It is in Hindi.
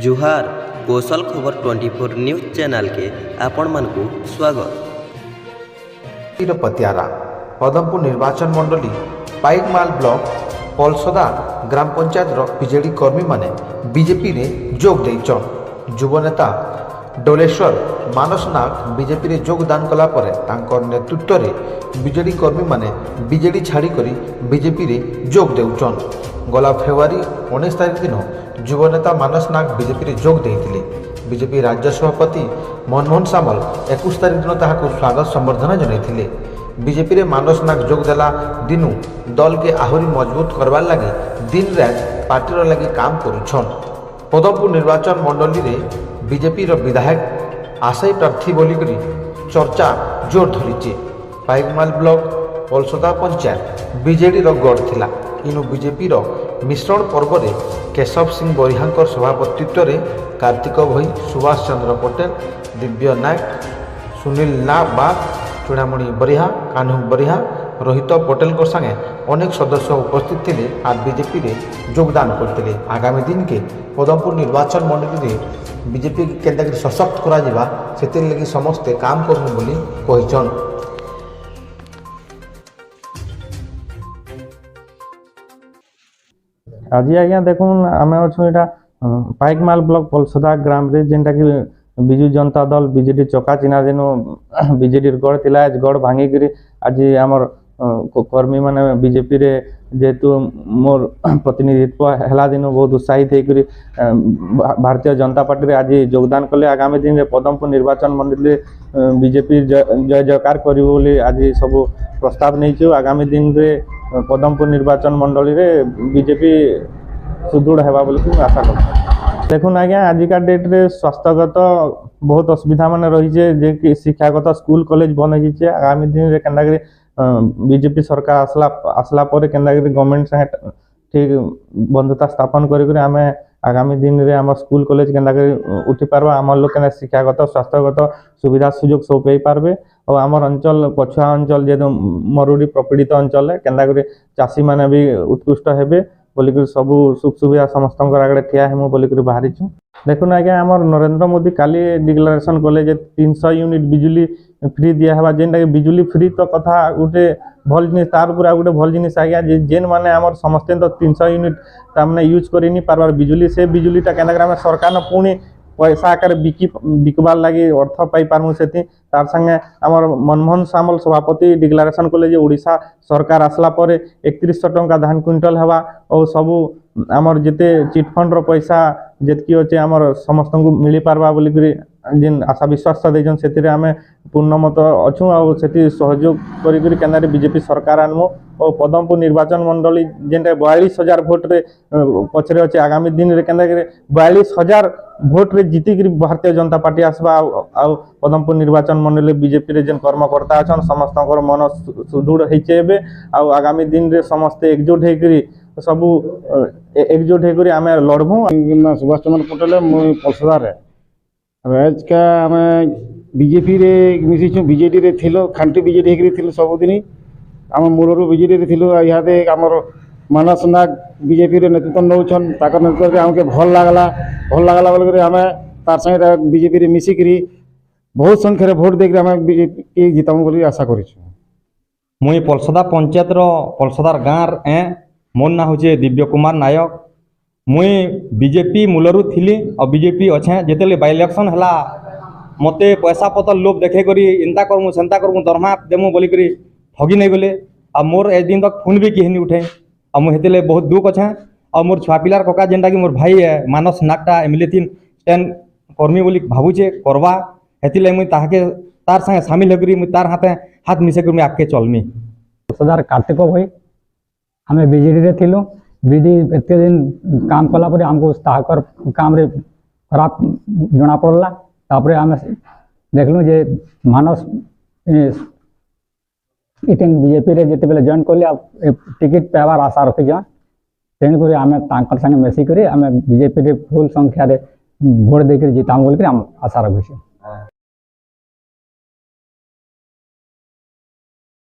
जुहार कौशल खबर 24 न्यूज चैनल के आपण मानकु स्वागत। पतियारा पदमपुर निर्वाचन मंडली पाइकमाल ब्लॉक पलसदा ग्राम पंचायत बीजेडी कर्मी माने बीजेपी रे जोग देइछन। युव नेता डोलेश्वर मानस नाग बीजेपी रे योगदान कला परे तांकर नेतृत्व रे बीजेडी कर्मी माने बीजेडी छाड़ी करी बीजेपी रे जोग देउछन। गला फेब्रुआरी 19 तारिख दिन युव नेता मानस नाग बीजेपी रे जोग देइथिले। बीजेपी राज्य सभापति मनमोहन सामल 21 तारिख दिन ताहाको स्वागत संबर्धना जनाइथिले। बीजेपी रे मानस नाग जोग देला दिनु दल के आहुरी मजबूत करवार लगी दिन रात पार्टी लगी काम करुछन। पदमपुर निर्वाचन मंडली रे बीजेपी रो विधायक आशायी प्रार्थी बोलिकरी चर्चा जोर धरीचे। पाइकमाल ब्लॉक पलसदा पंचायत बीजेडी रो गढ़ थिला। इनु बीजेपी रो मिश्रण पर्व रे केशव सिंह बरिहांकर सभापतित्व रे कार्तिक भई, सुभाष चंद्र पटेल, दिव्य नायक, सुनील नाग, चुड़ामणि बरिहा, कान्हू बरिहा, रोहित पटेल को संगे अनेक सदस्य उपस्थित थे और बीजेपी रे योगदान करते। आगामी दिन के पदमपुर निर्वाचन मंडली रे बीजेपी केंद्र सशक्त करा जिबा सेतिर लगी समस्ते काम करनु बोली कहिछन। आज आज्ञा देखुन आम अच्छे यहाँ पाइकमाल ब्लॉक पलसदा ग्राम रे जेनटा कि विजु जनता दल बीजेडी चका चिना दिन बीजेडी गढ़ थिला। गढ़ भांगिकी आज आमर कर्मी माने बीजेपी रे जेहेतु मोर प्रतिनिधित्व है दिन बहुत उत्साहित होकर भारतीय जनता पार्टी रे आज योगदान कले। आगामी दिन में पदमपुर निर्वाचन मंडली बीजेपी जय जयकार करिबो बोली आज सब प्रस्ताव नहीं। आगामी दिन रे पदमपुर निर्वाचन मंडली रे बीजेपी सुदृढ़ हेबा बोली आशा कर। देखुन आज्ञा आजिका डेट रे स्वास्थ्यगत बहुत असुविधा मान रही जे कि शिक्षागत स्कूल कॉलेज बन होइछे। आगामी दिन रे केनदा करी बीजेपी सरकार आसला पर केनदा करी गवर्नमेंट संगे ठीक बंधुता स्थापन करी आमे आगामी दिन रे आम स्कूल कॉलेज केनदा करी उठी पारबा। आम लोग केना शिक्षागत स्वास्थ्यगत सुविधा सुयोग सब पाई पारबे। और आमर अंचल पछुआ अंचल जे मरुड़ी प्रपीड़ित अंचल है केनदा करी चाषी माने भी उत्कृष्ट हेबे बोलिक सबू सुख सुविधा समस्त आगे ठिया हेमु बोलिक बाहरी छु। देखुन आज्ञा आमर नरेंद्र मोदी काली डिक्लेरेशन कले जे 300 यूनिट बिजुली फ्री दिया हेबा। जेनटा कि बिजुली फ्री तो कथा गोटे भल जिनिस तार पूरा गोटे भल जिनिस आज्ञा जेन माने आमर समस्ते तो 300 यूनिट तामने यूज करि नि पारबार बिजुली से बिजुलीटा केनदा आम सरकार न पुणी पैसा आकार बिकबार लगी अर्थ पाई पारमु सेति तार संगे आमर मनमोहन सामल सभापति डिक्लेरेशन कले जे ओडिशा सरकार आसला पर 3100 टंका धान क्विंटल हेबा। और सबू आमर जिते चिटफंड रो पैसा जेतकी अच्छे आमर समस्त को मिली पारबा बोलिक जिन आशा विश्वास देजन से आम पूर्ण मत अच्छू और से सहयोग करी केंद्र बीजेपी सरकार आनमु। और पदमपुर निर्वाचन मंडली जेनटा 42,000 भोट रे पछरे अच्छे आगामी दिन रे केंद्र 42,000 भोट रे जीतिक भारतीय जनता पार्टी आसबा। आ पदमपुर निर्वाचन मंडली बीजेपी रे जेन कर्मकर्ता अच्छा समस्त मन सुदृढ़ होइछे। आगामी दिन रे समस्ते एकजुट होकर सबू एकजुट होकर आम लड़बू। सुभाष चंद्र पटेल मुई पलसदा रे आज का आम बीजेपी रे मिसिछु बीजेडी रे थिलो खांटी बीजेडी हेकरी थिलो सबुदिन आम मूलरू बीजेडी रे थिलो। इहादे आमर मानस नाग बीजेपी रे नेतृत्व नौछन ताकर नेतृत्व आमके भल लागला बोल आम तार संगे बीजेपी रे मिसिकरी बहुत संख्या भोट देकर आम बीजेपी जितामु बोली आशा करिछु। मुई पलसदा पंचायत रो पलसदार गाँव ए मोर ना होचे दिव्य कुमार नायक। मुई बीजेपी मूलरू थिली और बीजेपी अच्छे जिते बाई इलेक्शन है मते पैसा पतर लोभ देखे करी इनता करमु सेंता करमु दरमा देमु बोलिक ठगी नहीं गले। आ मोर ए दिन तक फोन भी किए नहीं उठे और मुझे बहुत दुख अच्छे। और मोर छुआ पिलार कका जेनटा कि मोर भाई है मानस नागटा एमएलए थी स्टैंड कर्मी बोली भावुचे करवा हेतिले मुई ताके तार संगे शामिल होकर मुई तार हाथे हाथ मिसेक मुई आगे चलमी। सरदार कार्तिक भाई आम बीजेडी रे थिलु। बीडी एत दिन काम कला पर आमको ताकर काम रे खराब जना पड़ला। तापर आम देखलु जे मानस इटेन बीजेपी रे जिते बेले जॉइन कले टिकट पाइबार आशा रखीछन। तेणुक आम संगे मिसिक आम बीजेपी रे फुल संख्या रे भोट देकर जिताम बोल आम आशा रखीछे।